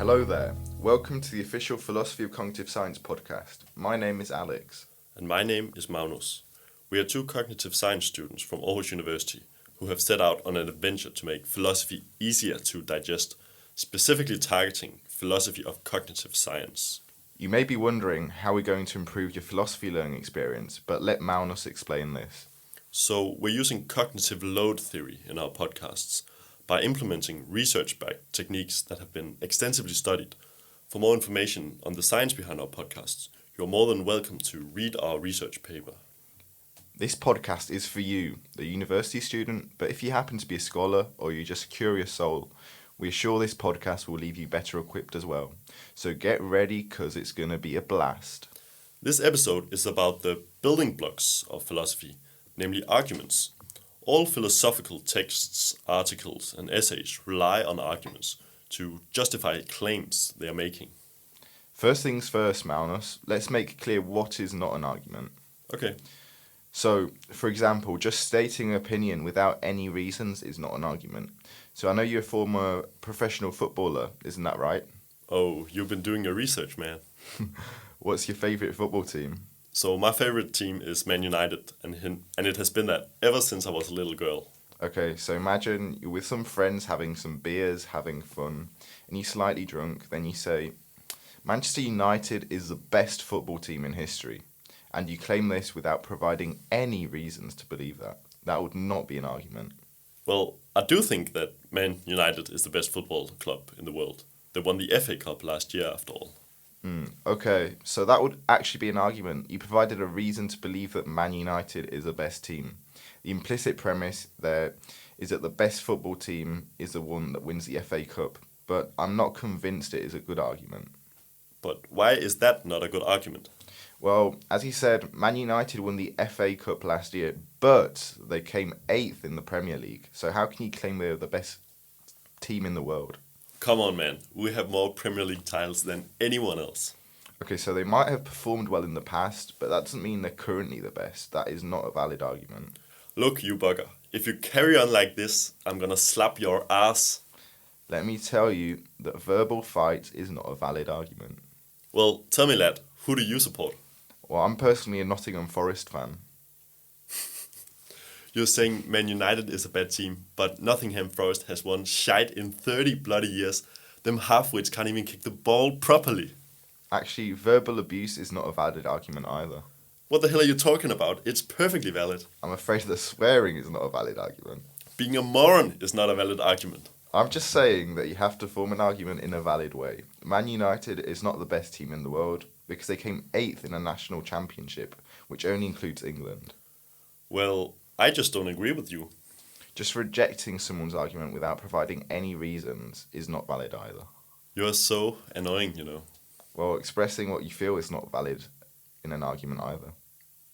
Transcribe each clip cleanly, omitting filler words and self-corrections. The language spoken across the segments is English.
Hello there. Welcome to the official Philosophy of Cognitive Science podcast. My name is Alex. And my name is Magnus. We are two cognitive science students from Aarhus University who have set out on an adventure to make philosophy easier to digest, specifically targeting philosophy of cognitive science. You may be wondering how we're going to improve your philosophy learning experience, but let Magnus explain this. So we're using cognitive load theory in our podcasts by implementing research-backed techniques that have been extensively studied. For more information on the science behind our podcasts, you're more than welcome to read our research paper. This podcast is for you, the university student, but if you happen to be a scholar or you're just a curious soul, we assure this podcast will leave you better equipped as well. So get ready, because it's going to be a blast. This episode is about the building blocks of philosophy, namely arguments. All philosophical texts, articles, and essays rely on arguments to justify claims they are making. First things first, Magnus, let's make clear what is not an argument. Okay. So, for example, just stating an opinion without any reasons is not an argument. So I know you're a former professional footballer, isn't that right? Oh, you've been doing your research, man. What's your favourite football team? So my favorite team is Man United, and it has been that ever since I was a little girl. Okay, so imagine you're with some friends having some beers, having fun, and you're slightly drunk, then you say, Manchester United is the best football team in history, and you claim this without providing any reasons to believe that. That would not be an argument. Well, I do think that Man United is the best football club in the world. They won the FA Cup last year, after all. Okay, so that would actually be an argument. You provided a reason to believe that Man United is the best team. The implicit premise there is that the best football team is the one that wins the FA Cup, but I'm not convinced it is a good argument. But why is that not a good argument? Well, as he said, Man United won the FA Cup last year, but they came 8th in the Premier League. So how can you claim they're the best team in the world? Come on, man. We have more Premier League titles than anyone else. Okay, so they might have performed well in the past, but that doesn't mean they're currently the best. That is not a valid argument. Look, you bugger. If you carry on like this, I'm gonna slap your ass. Let me tell you that verbal fight is not a valid argument. Well, tell me, lad, who do you support? Well, I'm personally a Nottingham Forest fan. You're saying Man United is a bad team, but Nottingham Forest has won shite in 30 bloody years. Them halfwits can't even kick the ball properly. Actually, verbal abuse is not a valid argument either. What the hell are you talking about? It's perfectly valid. I'm afraid that swearing is not a valid argument. Being a moron is not a valid argument. I'm just saying that you have to form an argument in a valid way. Man United is not the best team in the world because they came 8th in a national championship, which only includes England. Well, I just don't agree with you. Just rejecting someone's argument without providing any reasons is not valid either. You're so annoying, you know. Well, expressing what you feel is not valid in an argument either.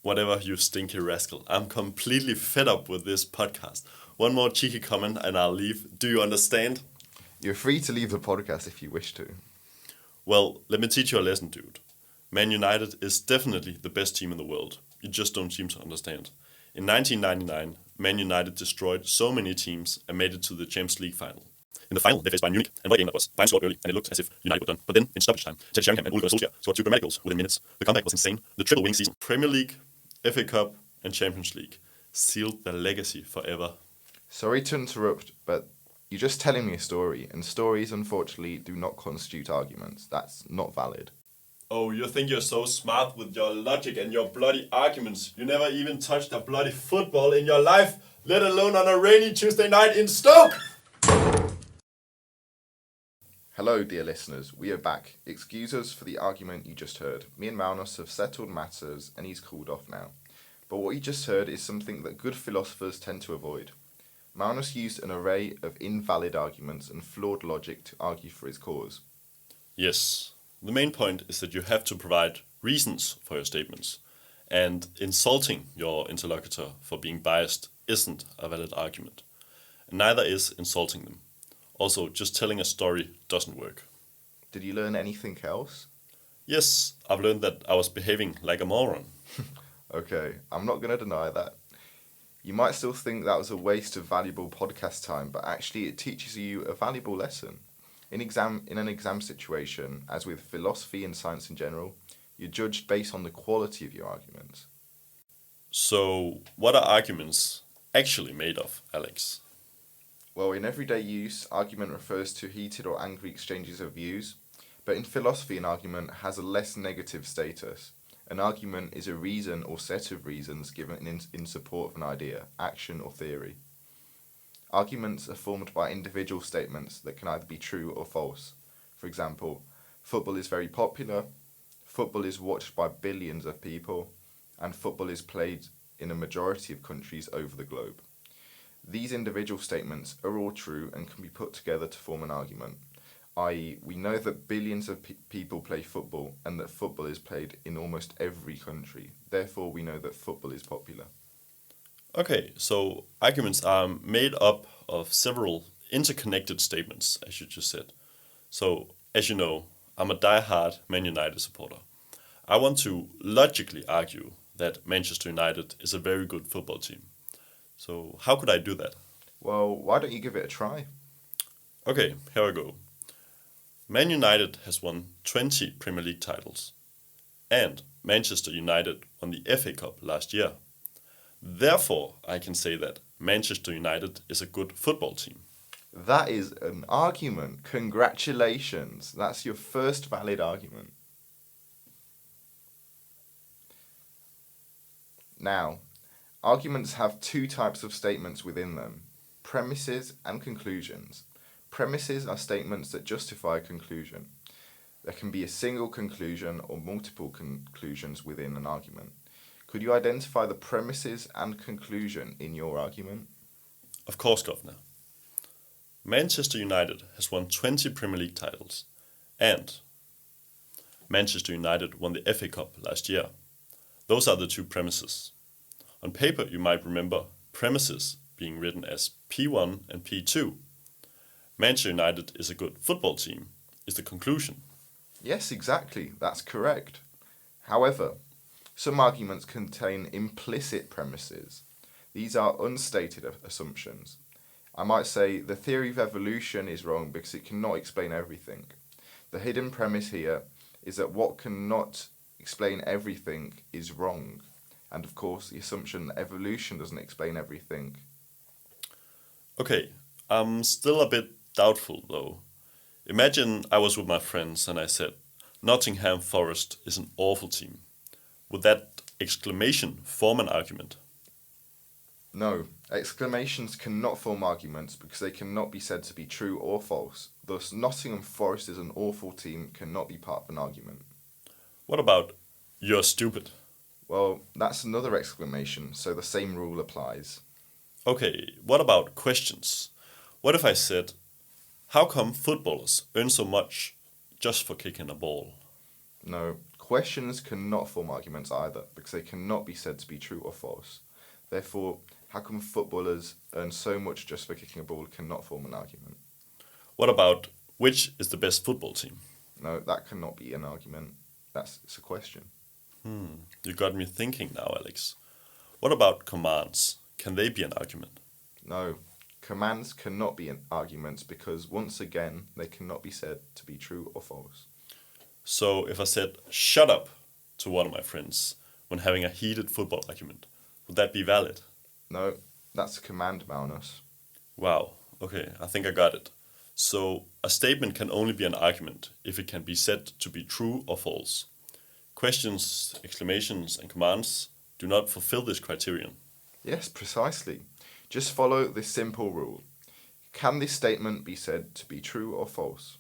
Whatever, you stinky rascal. I'm completely fed up with this podcast. One more cheeky comment and I'll leave. Do you understand? You're free to leave the podcast if you wish to. Well, let me teach you a lesson, dude. Man United is definitely the best team in the world. You just don't seem to understand. In 1999, Man United destroyed so many teams and made it to the Champions League final. In the final, they faced Bayern Munich, and what a game that was. Bayern scored early, and it looked as if United were done. But then, in stoppage time, Ted Sheringham and Ole Gunnar Solskjaer scored 2 dramatic goals within minutes. The comeback was insane. The triple winning season. Premier League, FA Cup, and Champions League sealed their legacy forever. Sorry to interrupt, but you're just telling me a story, and stories, unfortunately, do not constitute arguments. That's not valid. Oh, you think you're so smart with your logic and your bloody arguments. You never even touched a bloody football in your life, let alone on a rainy Tuesday night in Stoke! Hello, dear listeners. We are back. Excuse us for the argument you just heard. Me and Magnus have settled matters, and he's cooled off now. But what you just heard is something that good philosophers tend to avoid. Magnus used an array of invalid arguments and flawed logic to argue for his cause. Yes. The main point is that you have to provide reasons for your statements, and insulting your interlocutor for being biased isn't a valid argument. And neither is insulting them. Also, just telling a story doesn't work. Did you learn anything else? Yes, I've learned that I was behaving like a moron. Okay, I'm not going to deny that. You might still think that was a waste of valuable podcast time, but actually it teaches you a valuable lesson. In an exam situation, as with philosophy and science in general, you're judged based on the quality of your arguments. So, what are arguments actually made of, Alex? Well, in everyday use, argument refers to heated or angry exchanges of views, but in philosophy, an argument has a less negative status. An argument is a reason or set of reasons given in support of an idea, action, or theory. Arguments are formed by individual statements that can either be true or false. For example, football is very popular, football is watched by billions of people, and football is played in a majority of countries over the globe. These individual statements are all true and can be put together to form an argument, i.e., we know that billions of people play football and that football is played in almost every country. Therefore, we know that football is popular. Okay, so arguments are made up of several interconnected statements, as you just said. So, as you know, I'm a die-hard Man United supporter. I want to logically argue that Manchester United is a very good football team. So, how could I do that? Well, why don't you give it a try? Okay, here I go. Man United has won 20 Premier League titles, and Manchester United won the FA Cup last year. Therefore, I can say that Manchester United is a good football team. That is an argument. Congratulations. That's your first valid argument. Now, arguments have two types of statements within them, premises and conclusions. Premises are statements that justify a conclusion. There can be a single conclusion or multiple conclusions within an argument. Could you identify the premises and conclusion in your argument? Of course, Governor. Manchester United has won 20 Premier League titles, and Manchester United won the FA Cup last year. Those are the two premises. On paper, you might remember premises being written as P1 and P2. Manchester United is a good football team is the conclusion. Yes, exactly. That's correct. However, some arguments contain implicit premises. These are unstated assumptions. I might say the theory of evolution is wrong because it cannot explain everything. The hidden premise here is that what cannot explain everything is wrong. And of course, the assumption that evolution doesn't explain everything. Okay, I'm still a bit doubtful though. Imagine I was with my friends and I said, Nottingham Forest is an awful team. Would that exclamation form an argument? No, exclamations cannot form arguments because they cannot be said to be true or false. Thus, Nottingham Forest is an awful team cannot be part of an argument. What about, you're stupid? Well, that's another exclamation, so the same rule applies. Okay, what about questions? What if I said, how come footballers earn so much just for kicking a ball? No, questions cannot form arguments either because they cannot be said to be true or false. Therefore, how come footballers earn so much just for kicking a ball cannot form an argument. What about, which is the best football team? No, that cannot be an argument. It's a question. You got me thinking now, Alex. What about commands? Can they be an argument? No, commands cannot be arguments because, once again, they cannot be said to be true or false. So if I said, shut up, to one of my friends when having a heated football argument, would that be valid? No, that's a command, Magnus. Wow, okay, I think I got it. So a statement can only be an argument if it can be said to be true or false. Questions, exclamations, and commands do not fulfill this criterion. Yes, precisely. Just follow this simple rule. Can this statement be said to be true or false?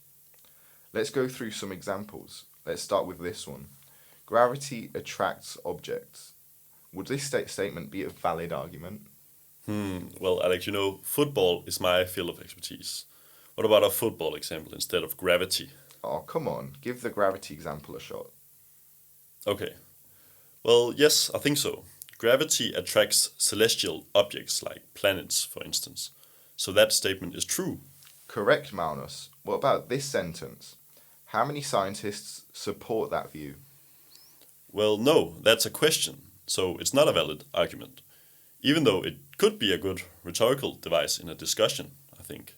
Let's go through some examples. Let's start with this one. Gravity attracts objects. Would this statement be a valid argument? Well, Alex, you know, football is my field of expertise. What about a football example instead of gravity? Oh, come on. Give the gravity example a shot. Okay. Well, yes, I think so. Gravity attracts celestial objects like planets, for instance. So that statement is true. Correct, Magnus. What about this sentence? How many scientists support that view? Well, no, that's a question, so it's not a valid argument. Even though it could be a good rhetorical device in a discussion, I think.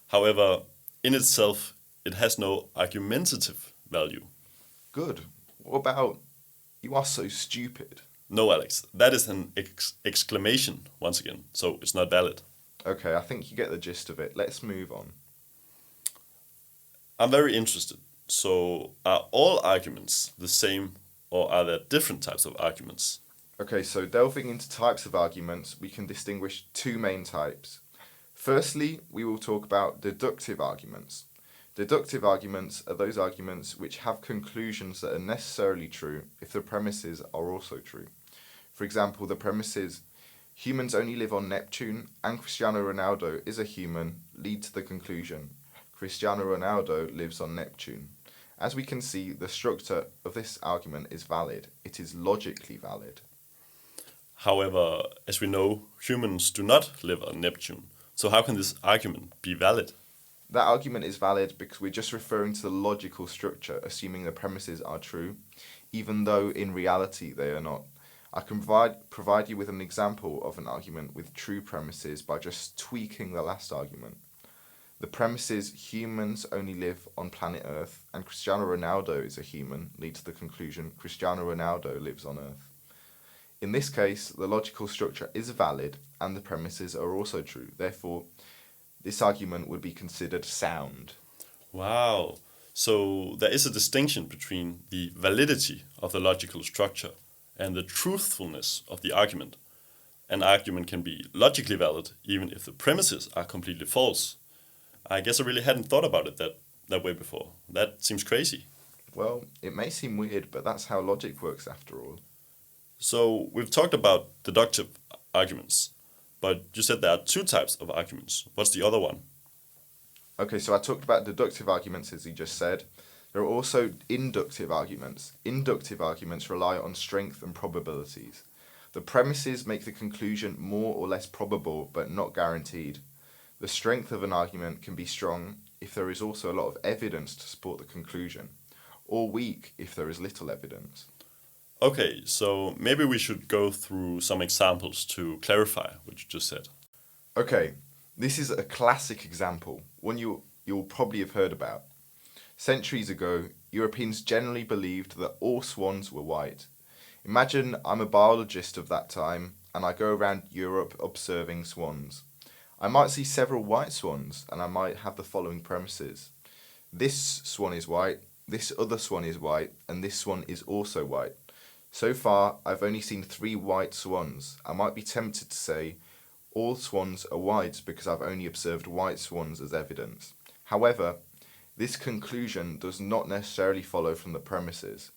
However, in itself, it has no argumentative value. Good. What about, you are so stupid? No, Alex, that is an exclamation once again, so it's not valid. Okay, I think you get the gist of it. Let's move on. I'm very interested. So, are all arguments the same, or are there different types of arguments? Okay, so delving into types of arguments, we can distinguish two main types. Firstly, we will talk about deductive arguments. Deductive arguments are those arguments which have conclusions that are necessarily true if the premises are also true. For example, the premises humans only live on Neptune and Cristiano Ronaldo is a human lead to the conclusion Cristiano Ronaldo lives on Neptune. As we can see, the structure of this argument is valid. It is logically valid. However, as we know, humans do not live on Neptune. So, how can this argument be valid? That argument is valid because we're just referring to the logical structure, assuming the premises are true, even though in reality they are not. I can provide you with an example of an argument with true premises by just tweaking the last argument. The premises humans only live on planet Earth and Cristiano Ronaldo is a human lead to the conclusion Cristiano Ronaldo lives on Earth. In this case, the logical structure is valid and the premises are also true. Therefore, this argument would be considered sound. Wow. So, there is a distinction between the validity of the logical structure and the truthfulness of the argument. An argument can be logically valid even if the premises are completely false. I guess I really hadn't thought about it that way before. That seems crazy. Well, it may seem weird, but that's how logic works after all. So, we've talked about deductive arguments, but you said there are two types of arguments. What's the other one? Okay, so I talked about deductive arguments as you just said. There are also inductive arguments. Inductive arguments rely on strength and probabilities. The premises make the conclusion more or less probable, but not guaranteed. The strength of an argument can be strong if there is also a lot of evidence to support the conclusion, or weak if there is little evidence. Okay, so maybe we should go through some examples to clarify what you just said. Okay, this is a classic example, one you'll probably have heard about. Centuries ago, Europeans generally believed that all swans were white. Imagine I'm a biologist of that time and I go around Europe observing swans. I might see several white swans and I might have the following premises. This swan is white, this other swan is white, and this swan is also white. So far, I've only seen 3 white swans. I might be tempted to say all swans are white because I've only observed white swans as evidence. However, this conclusion does not necessarily follow from the premises.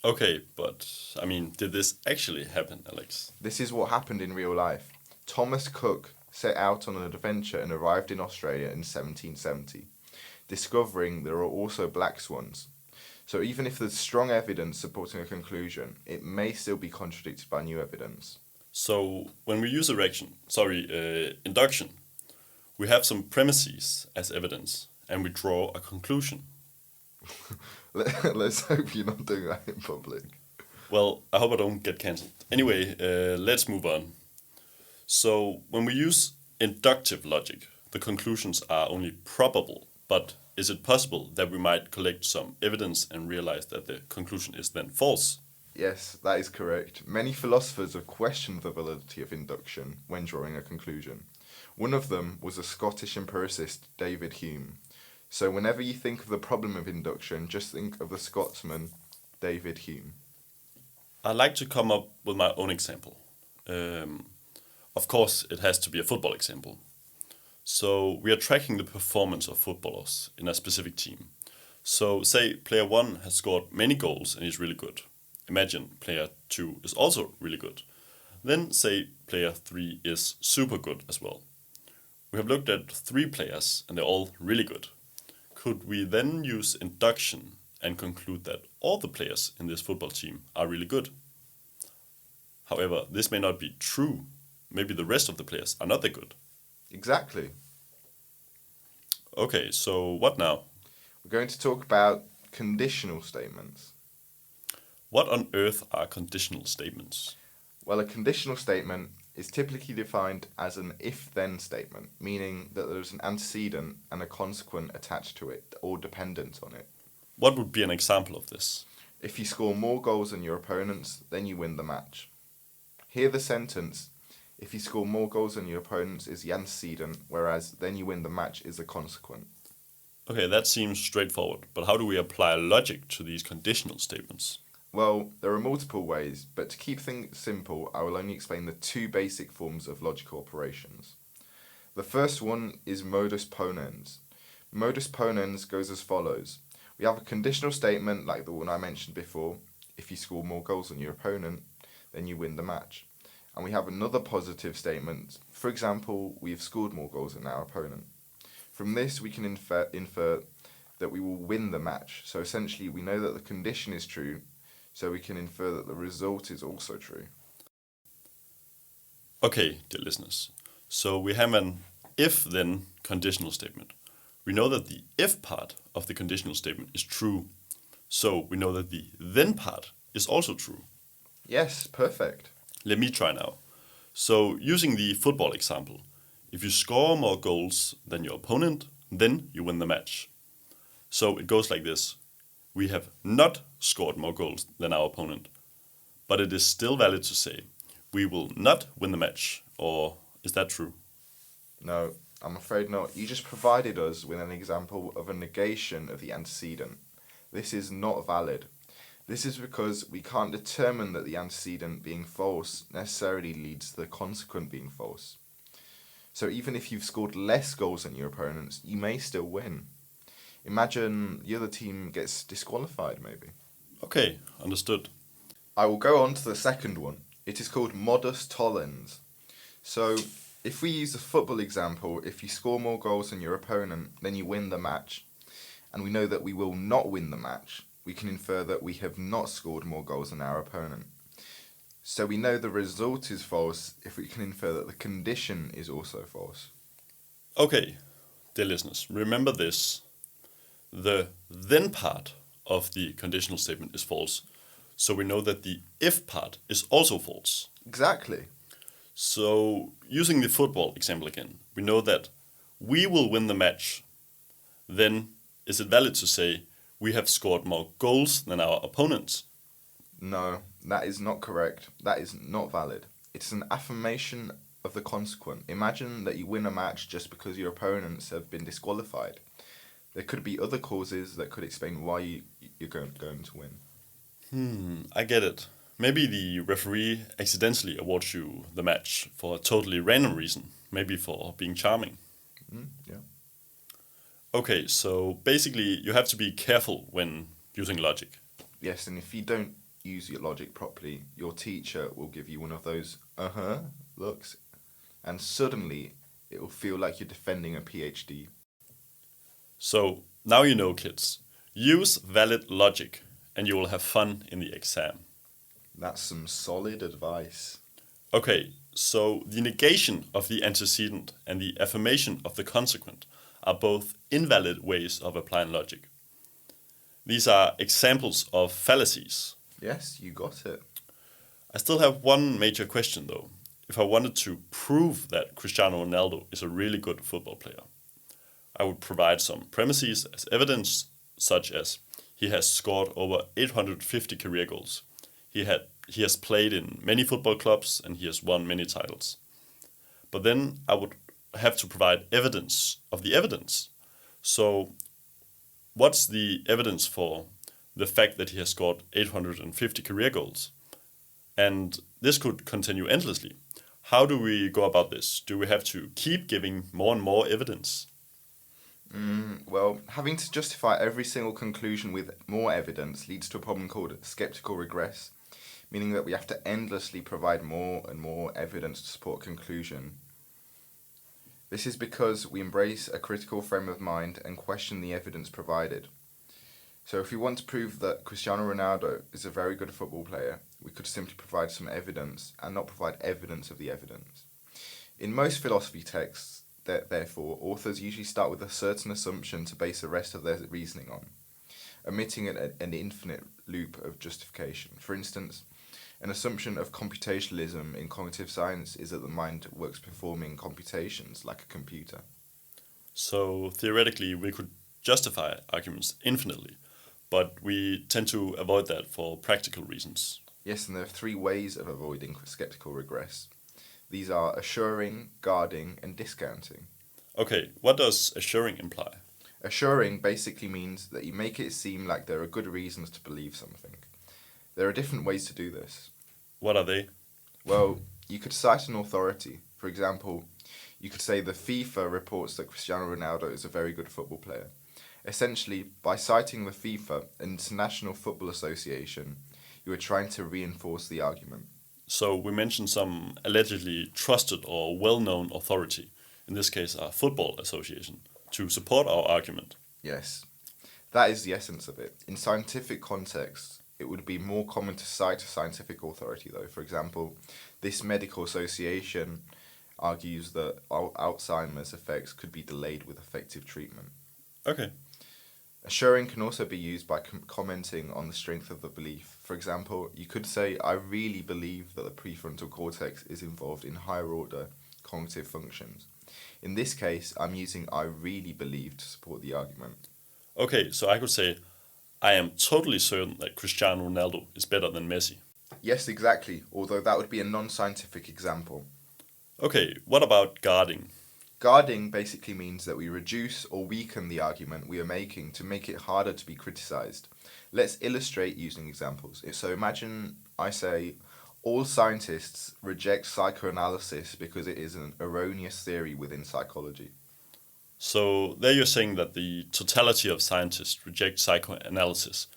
Okay, but I mean, did this actually happen, Alex? This is what happened in real life. Thomas Cook set out on an adventure and arrived in Australia in 1770, discovering there are also black swans. So even if there's strong evidence supporting a conclusion, it may still be contradicted by new evidence. So when we use induction, we have some premises as evidence and we draw a conclusion. Let's hope you're not doing that in public. Well, I hope I don't get cancelled. Anyway, let's move on. So when we use inductive logic, the conclusions are only probable, but is it possible that we might collect some evidence and realize that the conclusion is then false? Yes, that is correct. Many philosophers have questioned the validity of induction when drawing a conclusion. One of them was the Scottish empiricist David Hume. So whenever you think of the problem of induction, just think of the Scotsman David Hume. I like to come up with my own example. Of course, it has to be a football example. So we are tracking the performance of footballers in a specific team. So say player 1 has scored many goals and is really good. Imagine player 2 is also really good. Then say player 3 is super good as well. We have looked at 3 players and they're all really good. Could we then use induction and conclude that all the players in this football team are really good? However, this may not be true. Maybe the rest of the players are not that good. Exactly. Okay, so what now? We're going to talk about conditional statements. What on earth are conditional statements? Well, a conditional statement is typically defined as an if-then statement, meaning that there's an antecedent and a consequent attached to it, or dependent on it. What would be an example of this? If you score more goals than your opponents, then you win the match. Here the sentence, if you score more goals than your opponents, is the antecedent, whereas then you win the match is the consequent. Okay, that seems straightforward, but how do we apply logic to these conditional statements? Well, there are multiple ways, but to keep things simple, I will only explain the two basic forms of logical operations. The first one is modus ponens. Modus ponens goes as follows. We have a conditional statement like the one I mentioned before. If you score more goals than your opponent, then you win the match. And we have another positive statement. For example, we have scored more goals than our opponent. From this, we can infer that we will win the match. So essentially, we know that the condition is true, so we can infer that the result is also true. Okay, dear listeners. So we have an if-then conditional statement. We know that the if part of the conditional statement is true. So we know that the then part is also true. Yes, perfect. Let me try now. So using the football example, if you score more goals than your opponent, then you win the match. So it goes like this. We have not scored more goals than our opponent, but it is still valid to say we will not win the match, or is that true? No, I'm afraid not. You just provided us with an example of a negation of the antecedent. This is not valid. This is because we can't determine that the antecedent being false necessarily leads to the consequent being false. So even if you've scored less goals than your opponents, you may still win. Imagine the other team gets disqualified, maybe. Okay, understood. I will go on to the second one. It is called modus tollens. So if we use the football example, if you score more goals than your opponent, then you win the match. And we know that we will not win the match. We can infer that we have not scored more goals than our opponent. So we know the result is false if we can infer that the condition is also false. Okay, dear listeners, remember this. The then part of the conditional statement is false. So we know that the if part is also false. Exactly. So using the football example again, we know that we will win the match. Then is it valid to say we have scored more goals than our opponents? No, that is not correct. That is not valid. It's an affirmation of the consequent. Imagine that you win a match just because your opponents have been disqualified. There could be other causes that could explain why you're going to win. I get it. Maybe the referee accidentally awards you the match for a totally random reason. Maybe for being charming. Yeah. Okay, so basically you have to be careful when using logic. Yes, and if you don't use your logic properly, your teacher will give you one of those looks, and suddenly it will feel like you're defending a PhD. So now you know, kids. Use valid logic and you will have fun in the exam. That's some solid advice. Okay, so the negation of the antecedent and the affirmation of the consequent are both invalid ways of applying logic. These are examples of fallacies. Yes, you got it. I still have one major question though. If I wanted to prove that Cristiano Ronaldo is a really good football player, I would provide some premises as evidence, such as he has scored over 850 career goals. He has played in many football clubs and he has won many titles. But then I would have to provide evidence of the evidence. So what's the evidence for the fact that he has scored 850 career goals? And this could continue endlessly. How do we go about this? Do we have to keep giving more and more evidence? Well, having to justify every single conclusion with more evidence leads to a problem called skeptical regress, meaning that we have to endlessly provide more and more evidence to support a conclusion. This is because we embrace a critical frame of mind and question the evidence provided. So if we want to prove that Cristiano Ronaldo is a very good football player, we could simply provide some evidence and not provide evidence of the evidence. In most philosophy texts, therefore, authors usually start with a certain assumption to base the rest of their reasoning on, omitting an infinite loop of justification. For instance, An assumption of computationalism in cognitive science is that the mind works performing computations like a computer. So theoretically, we could justify arguments infinitely, but we tend to avoid that for practical reasons. Yes, and there are three ways of avoiding skeptical regress. These are assuring, guarding, and discounting. Okay, what does assuring imply? Assuring basically means that you make it seem like there are good reasons to believe something. There are different ways to do this. What are they? Well, you could cite an authority. For example, you could say the FIFA reports that Cristiano Ronaldo is a very good football player. Essentially, by citing the FIFA, International Football Association, you are trying to reinforce the argument. So we mentioned some allegedly trusted or well-known authority, in this case a football association, to support our argument. Yes, that is the essence of it. In scientific contexts, it would be more common to cite a scientific authority, though. For example, this medical association argues that Alzheimer's effects could be delayed with effective treatment. Okay. Assuring can also be used by commenting on the strength of the belief. For example, you could say, I really believe that the prefrontal cortex is involved in higher order cognitive functions. In this case, I'm using I really believe to support the argument. Okay, so I could say, I am totally certain that Cristiano Ronaldo is better than Messi. Yes, exactly, although that would be a non-scientific example. Okay, what about guarding? Guarding basically means that we reduce or weaken the argument we are making to make it harder to be criticized. Let's illustrate using examples. So imagine I say, all scientists reject psychoanalysis because it is an erroneous theory within psychology. So there you're saying that the totality of scientists reject psychoanalysis.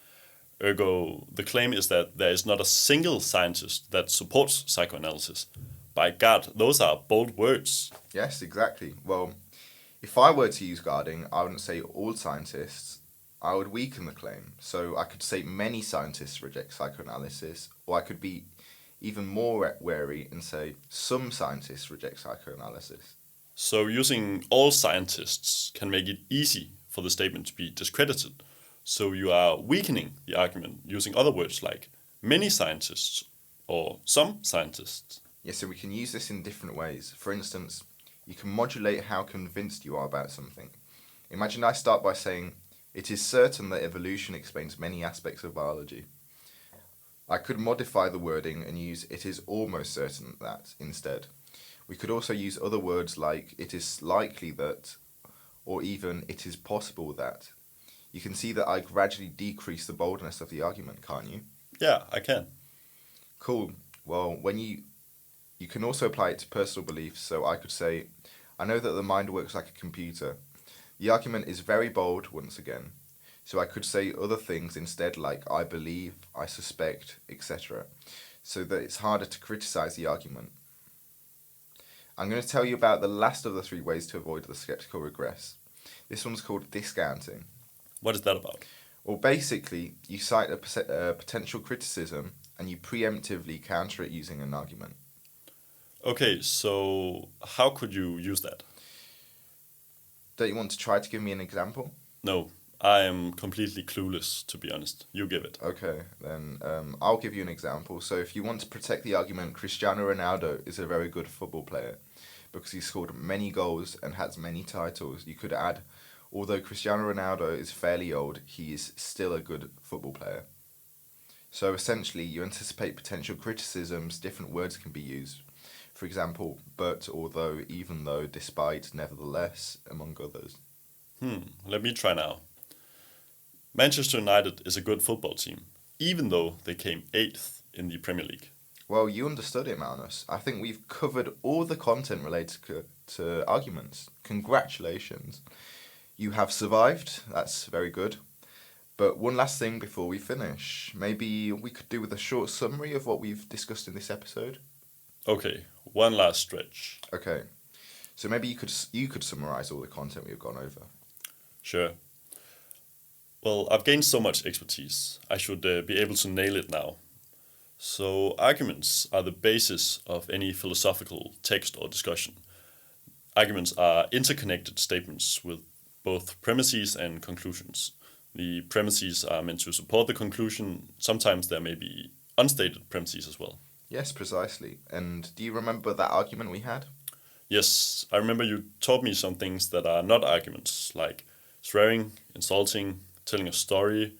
Ergo, the claim is that there is not a single scientist that supports psychoanalysis. By God, those are bold words. Yes, exactly. Well, if I were to use guarding, I wouldn't say all scientists. I would weaken the claim. So I could say many scientists reject psychoanalysis, or I could be even more wary and say some scientists reject psychoanalysis. So using all scientists can make it easy for the statement to be discredited. So you are weakening the argument using other words like many scientists or some scientists. Yes, so we can use this in different ways. For instance, you can modulate how convinced you are about something. Imagine I start by saying, it is certain that evolution explains many aspects of biology. I could modify the wording and use it is almost certain that instead. We could also use other words like it is likely that, or even it is possible that. You can see that I gradually decrease the boldness of the argument, can't you? Yeah, I can. Cool. Well, you can also apply it to personal beliefs, so I could say, I know that the mind works like a computer. The argument is very bold, once again. So I could say other things instead, like I believe, I suspect, etc., so that it's harder to criticize the argument. I'm going to tell you about the last of the three ways to avoid the skeptical regress. This one's called discounting. What is that about? Well, basically, you cite a potential criticism and you preemptively counter it using an argument. Okay, so how could you use that? Don't you want to try to give me an example? No, I am completely clueless, to be honest. You give it. Okay, then I'll give you an example. So if you want to protect the argument, Cristiano Ronaldo is a very good football player because he scored many goals and has many titles. You could add, although Cristiano Ronaldo is fairly old, he is still a good football player. So essentially, you anticipate potential criticisms, different words can be used. For example, but, although, even though, despite, nevertheless, among others. Let me try now. Manchester United is a good football team, even though they came 8th in the Premier League. Well, you understood it, Magnus. I think we've covered all the content related to arguments. Congratulations. You have survived. That's very good. But one last thing before we finish. Maybe we could do with a short summary of what we've discussed in this episode. Okay, one last stretch. Okay. So maybe you could summarize all the content we've gone over. Sure. Well, I've gained so much expertise. I should be able to nail it now. So arguments are the basis of any philosophical text or discussion. Arguments are interconnected statements with both premises and conclusions. The premises are meant to support the conclusion. Sometimes there may be unstated premises as well. Yes, precisely. And do you remember that argument we had? Yes, I remember you taught me some things that are not arguments, like swearing, insulting, telling a story,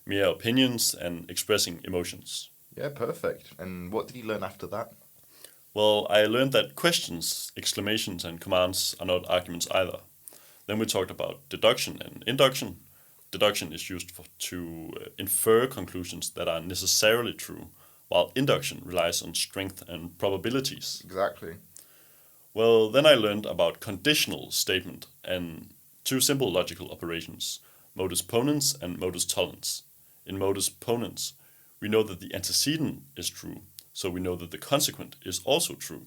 mere opinions, and expressing emotions. Yeah, perfect. And what did you learn after that? Well, I learned that questions, exclamations, and commands are not arguments either. Then we talked about deduction and induction. Deduction is used to infer conclusions that are necessarily true, while induction relies on strength and probabilities. Exactly. Well, then I learned about conditional statement and two simple logical operations, modus ponens and modus tollens. In modus ponens, we know that the antecedent is true, so we know that the consequent is also true.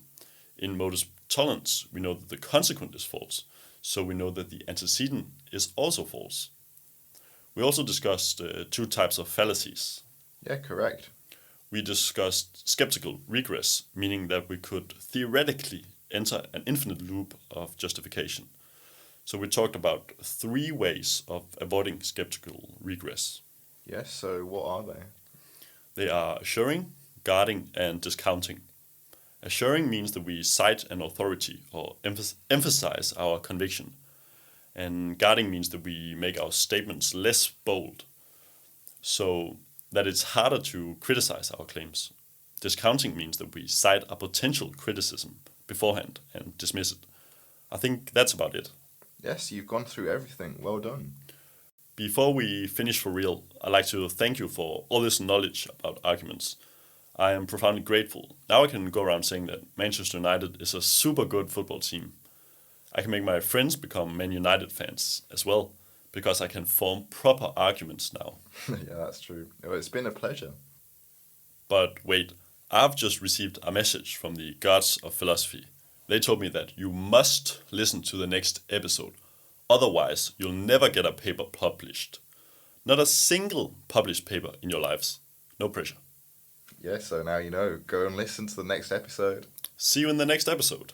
In modus tollens, we know that the consequent is false, so we know that the antecedent is also false. We also discussed two types of fallacies. Yeah, correct. We discussed skeptical regress, meaning that we could theoretically enter an infinite loop of justification. So we talked about 3 ways of avoiding skeptical regress. Yes, so what are they? They are assuring, guarding, and discounting. Assuring means that we cite an authority or emphasize our conviction. And guarding means that we make our statements less bold, so that it's harder to criticize our claims. Discounting means that we cite a potential criticism beforehand and dismiss it. I think that's about it. Yes, you've gone through everything. Well done. Before we finish for real, I'd like to thank you for all this knowledge about arguments. I am profoundly grateful. Now I can go around saying that Manchester United is a super good football team. I can make my friends become Man United fans as well, because I can form proper arguments now. Yeah, that's true. Well, it's been a pleasure. But wait, I've just received a message from the gods of philosophy. They told me that you must listen to the next episode. Otherwise, you'll never get a paper published. Not a single published paper in your lives. No pressure. Yeah, so now you know. Go and listen to the next episode. See you in the next episode.